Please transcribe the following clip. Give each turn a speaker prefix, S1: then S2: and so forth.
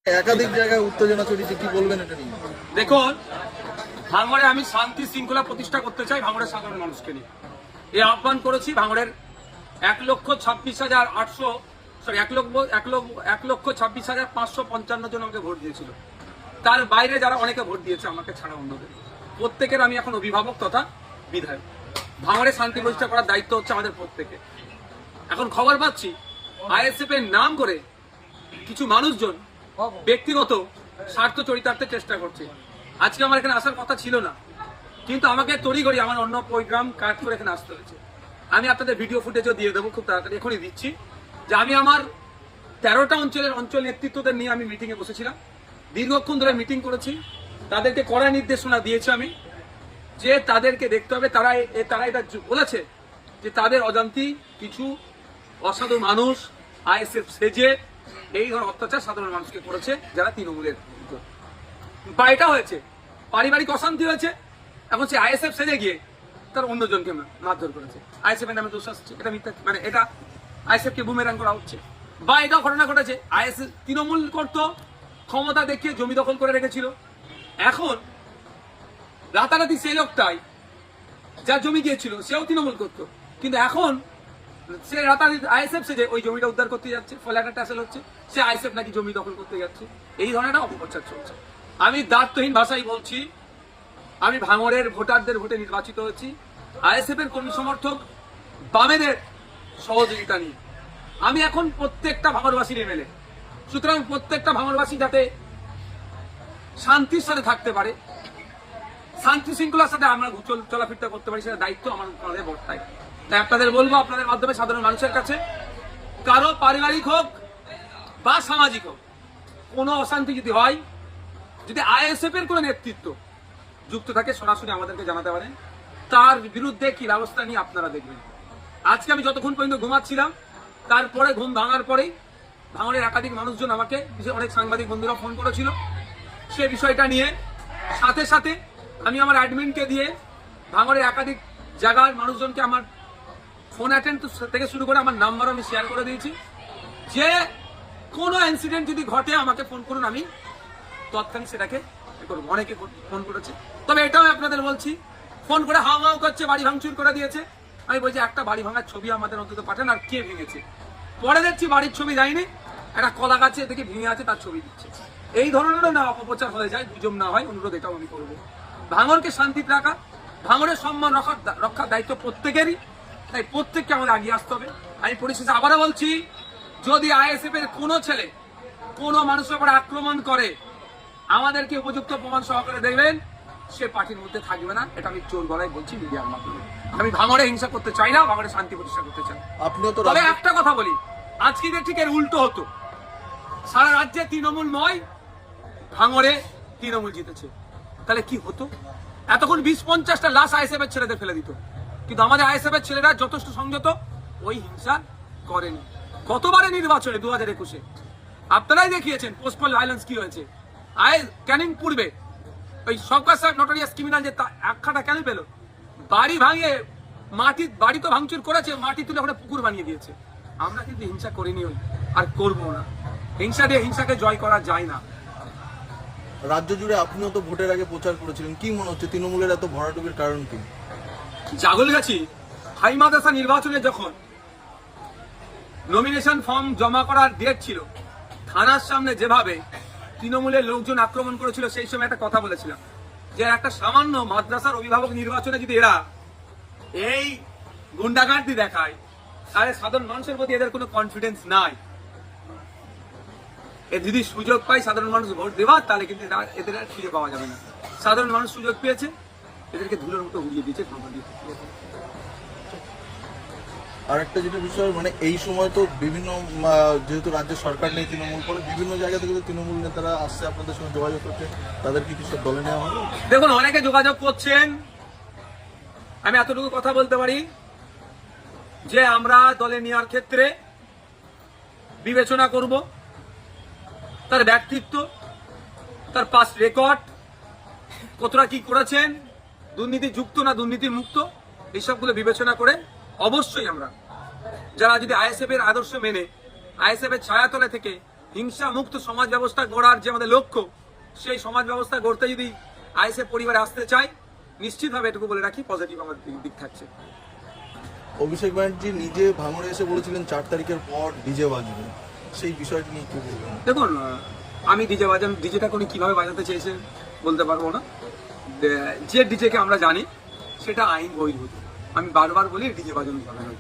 S1: একাধিক জায়গায় উত্তেজনা চলছে, কি বলবেন এটা নিয়ে?
S2: দেখুন, ভাঙড়ে আমি শান্তি শৃঙ্খলা প্রতিষ্ঠা করতে চাই ভাঙড়ের সাধারণ মানুষকে নিয়ে। এই আহ্বান করেছি ভাঙড়ের 1,26,555 জন আমাকে ভোট দিয়েছিল। তার বাইরে যারা অনেকে ভোট দিয়েছে আমাকে ছাড়া অন্যদের, প্রত্যেকের আমি এখন অভিভাবক তথা বিধায়ক। ভাঙড়ে শান্তি প্রতিষ্ঠা করার দায়িত্ব হচ্ছে আমাদের প্রত্যেকে। এখন খবর পাচ্ছি আইএসএফ এর নাম করে কিছু মানুষজন ব্যক্তিগত স্বার্থ চরিতার্থের চেষ্টা করছে। আজকে আমার এখানে আসার কথা ছিল না, কিন্তু আমাকে তড়িঘড়ি আমার অন্য প্রোগ্রাম কাট করে এখানে আসতে হয়েছে। আমি আপনাদের ভিডিও ফুটেজও দিয়ে দেবো, খুব তাড়াতাড়ি এখনই দিচ্ছি, যে আমি আমার 13টা অঞ্চল নেতৃত্বদের নিয়ে আমি মিটিংয়ে বসেছিলাম। দীর্ঘক্ষণ ধরে মিটিং করেছি, তাদেরকে কড়া নির্দেশনা দিয়েছি আমি, যে তাদেরকে দেখতে হবে। তারা এটা বলেছে যে তাদের অজান্তি কিছু অসাধু মানুষ আইএসএফ সেজে এই ধরনের অত্যাচার সাধারণ মানুষকে করেছে, যারা তৃণমূলের। বা এটা হয়েছে পারিবারিক অশান্তি হয়েছে, এখন সে আইএসএফ সেজে গিয়ে তার অন্যজনকে মারধর করেছে। আইএসএফ এর নামে দোষ আসছে, এটা মিথ্যা, মানে এটা আইএসএফ কে বুমেরাং করা হচ্ছে। বা এটাও ঘটনা ঘটেছে, আইএসএফ তৃণমূল করতো, ক্ষমতা দেখিয়ে জমি দখল করে রেখেছিল। এখন রাতারাতি সেই লোকটাই যার জমি গিয়েছিল সেও তৃণমূল করতো, কিন্তু এখন সে রাতারাতি আইএসএফ সেজে ওই জমিটা উদ্ধার করতে যাচ্ছে, ফলে একটা ট্যাসেল হচ্ছে, সে আইএসএফ নাকি জমি দখল করতে যাচ্ছে। এই ধরনের একটা অপপ্রচার চলছে। আমি দায়িত্বহীন ভাষায় বলছি, আমি ভাঙড়ের ভোটারদের ভোটে নির্বাচিত হয়েছি আইএসএফ এর কর্মী সমর্থক বামেদের সহযোগিতা নিয়ে। আমি এখন প্রত্যেকটা ভাঙড়বাসীর এমএলএ, সুতরাং প্রত্যেকটা ভাঙড়বাসী যাতে শান্তির সাথে থাকতে পারে, শান্তি শৃঙ্খলার সাথে আমরা চলাফেরা করতে পারি, সেটা দায়িত্ব আমার আপনাদের বর্তায়। তাই আপনাদের বলবো, আপনাদের মাধ্যমে সাধারণ মানুষের কাছে, কারো পারিবারিক হোক বা সামাজিক হোক কোনো অশান্তি যদি হয়, যদি আইএসএফ এর কোনো নেতৃত্ব যুক্ত থাকে, সরাসরি আমাদেরকে জানাতে পারেন, তার বিরুদ্ধে কি ব্যবস্থা নিয়ে আপনারা দেখবেন। আজকে আমি যতক্ষণ পর্যন্ত ঘুমাচ্ছিলাম, তারপরে ঘুম ভাঙার পরেই ভাঙড়ের একাধিক মানুষজন আমাকে, অনেক সাংবাদিক বন্ধুরা ফোন করেছিল সে বিষয়টা নিয়ে। সাথে সাথে আমি আমার অ্যাডমিনকে দিয়ে ভাঙড়ের একাধিক জায়গার মানুষজনকে আমার ফোন অ্যাটেন্ড থেকে শুরু করে আমার নাম্বারও আমি শেয়ার করে দিয়েছি, যে কোনো ইনসিডেন্ট যদি ঘটে আমাকে ফোন করুন, আমি তৎক্ষণিক সেটাকে করবো। অনেকে ফোন করেছে, তবে এটাও আপনাদের বলছি, ফোন করে হাও করছে, বাড়ি ভাঙচুর করে দিয়েছে। আমি বলছি একটা বাড়ি ভাঙার ছবি আমাদের অন্তত পাঠান, আর কে ভেঙেছে। পরে দেখছি বাড়ির ছবি যায়নি, একটা কলা গাছে দেখে ভেঙে আছে তার ছবি দিচ্ছে। এই ধরনেরও না অপপ্রচার হয়ে যায়, গুজব না হয়, অনুরোধ এটাও আমি করবো। ভাঙড়কে শান্তিতে রাখা, ভাঙড়ের সম্মান রক্ষার দায়িত্ব প্রত্যেকেরই, তাই প্রত্যেককে আমাদের এগিয়ে আসতে হবে। আমি পরিশেষে আবারও বলছি, যদি আইএসএফ এর কোনো ছেলে কোনো মানুষের উপর আক্রমণ করে, আমাদেরকে উপযুক্ত প্রমাণ সহকারে দেবেন, সে পার্টির মধ্যে থাকবে না। এটা আমি জোর গলায় বলছি মিডিয়ার মাধ্যমে। আমি ভাঙড়ে হিংসা করতে চাই না, ভাঙড়ে শান্তি প্রতিষ্ঠা করতে চাই। তবে একটা কথা বলি, আজকে ঠিক এর উল্টো হতো, সারা রাজ্যে তৃণমূলময়, ভাঙড়ে তৃণমূল জিতেছে, তাহলে কি হতো? এতক্ষণ 20-50টা লাশ আইএসএফ এর ছেলেদের ফেলে দিত, কিন্তু আমাদের আইএসএফ এর ছেলেরা যথেষ্ট সংযত, ওই হিংসা করেনি। গতবারে নির্বাচনে 2021-এ আপনারাই দেখিয়েছেন পোস্টপল ভায়োলেন্স কি হয়েছে। ক্যানিং পূর্বে ওই সরকার সাহেব নোটোরিয়াস ক্রিমিনাল যে আখ্যাটা কেন পেল, বাড়ি ভাঙিয়ে বাড়ি তো ভাঙচুর করেছে, মাটি তুলে ওখানে পুকুর বানিয়ে দিয়েছে। আমরা কিন্তু হিংসা করিনি, ওই আর করবো না। হিংসা দিয়ে হিংসাকে জয় করা যায় না।
S1: রাজ্য জুড়ে আপনিও তো ভোটের আগে প্রচার করেছিলেন, কি মনে হচ্ছে তৃণমূলের এত ভরাডুবির কারণ কি?
S2: জাগলগাছি হাই মাদ্রাসা নির্বাচনে যখন নমিনেশন ফর্ম জমা করার ডেট ছিল, থানার সামনে যেভাবে তৃণমূলের লোকজন আক্রমণ করেছিল, সেই সময় একটা কথা বলেছিলাম, যে একটা সামান্য মাদ্রাসার অভিভাবক নির্বাচনে যদি এরা এই গুন্ডাগার্দি দেখায়, তাহলে সাধারণ মানুষের প্রতি এদের কোনো কনফিডেন্স নাই। যদি সুযোগ পায় সাধারণ মানুষ ভোট দেওয়ার, তাহলে কিন্তু এদের আর খুঁজে পাওয়া যাবে না। সাধারণ মানুষ সুযোগ পেয়েছে, এদেরকে ধুলোর মতো উড়িয়ে দিয়েছে।
S1: আর একটা যেটা বিষয়, মানে এই সময় তো বিভিন্ন, যেহেতু রাজ্য সরকার নেই, তৃণমূল করে বিভিন্ন জায়গা থেকে তৃণমূল নেতারা আসছে, আপনাদের সঙ্গে যোগাযোগ করছে, তাদের কি কিছু দলে নেওয়া হবে?
S2: দেখুন, অনেকে যোগাযোগ করছেন। আমি এতটুকু কথা বলতে পারি যে আমরা দলে নেওয়ার ক্ষেত্রে বিবেচনা করব তার ব্যক্তিত্ব, তার পাস্ট রেকর্ড, কতটা কি করেছেন, দুর্নীতি যুক্ত না দুর্নীতি মুক্ত, এইসবগুলো বিবেচনা করে অবশ্যই আমরা, যারা যদি আইএসএফ এর আদর্শ মেনে আইএসএফ এর ছায়াতলে থেকে হিংসা মুক্ত সমাজ ব্যবস্থা গড়ার যে আমাদের লক্ষ্য, সেই সমাজ ব্যবস্থা গড়তে যদি আইএসএফ পরিবারে আসতে চাই, নিশ্চিতভাবে এটুকু বলে রাখি পজিটিভ আমার দিক থাকছে।
S1: অভিষেক ব্যানার্জি নিজে ভাঙড়ে এসে বলেছিলেন 4 তারিখের পর ডিজে বাজবে, সেই বিষয়টি নিয়ে কি বলবেন?
S2: দেখুন, আমি ডিজেটা কোনি কিভাবে বাজাতে চেয়েছে বলতে পারবো না। যে ডিজেকে আমরা জানি সেটা আইন বহির্ভূত। আমি বারবার বলি ডিজে বাজানো যাবে না।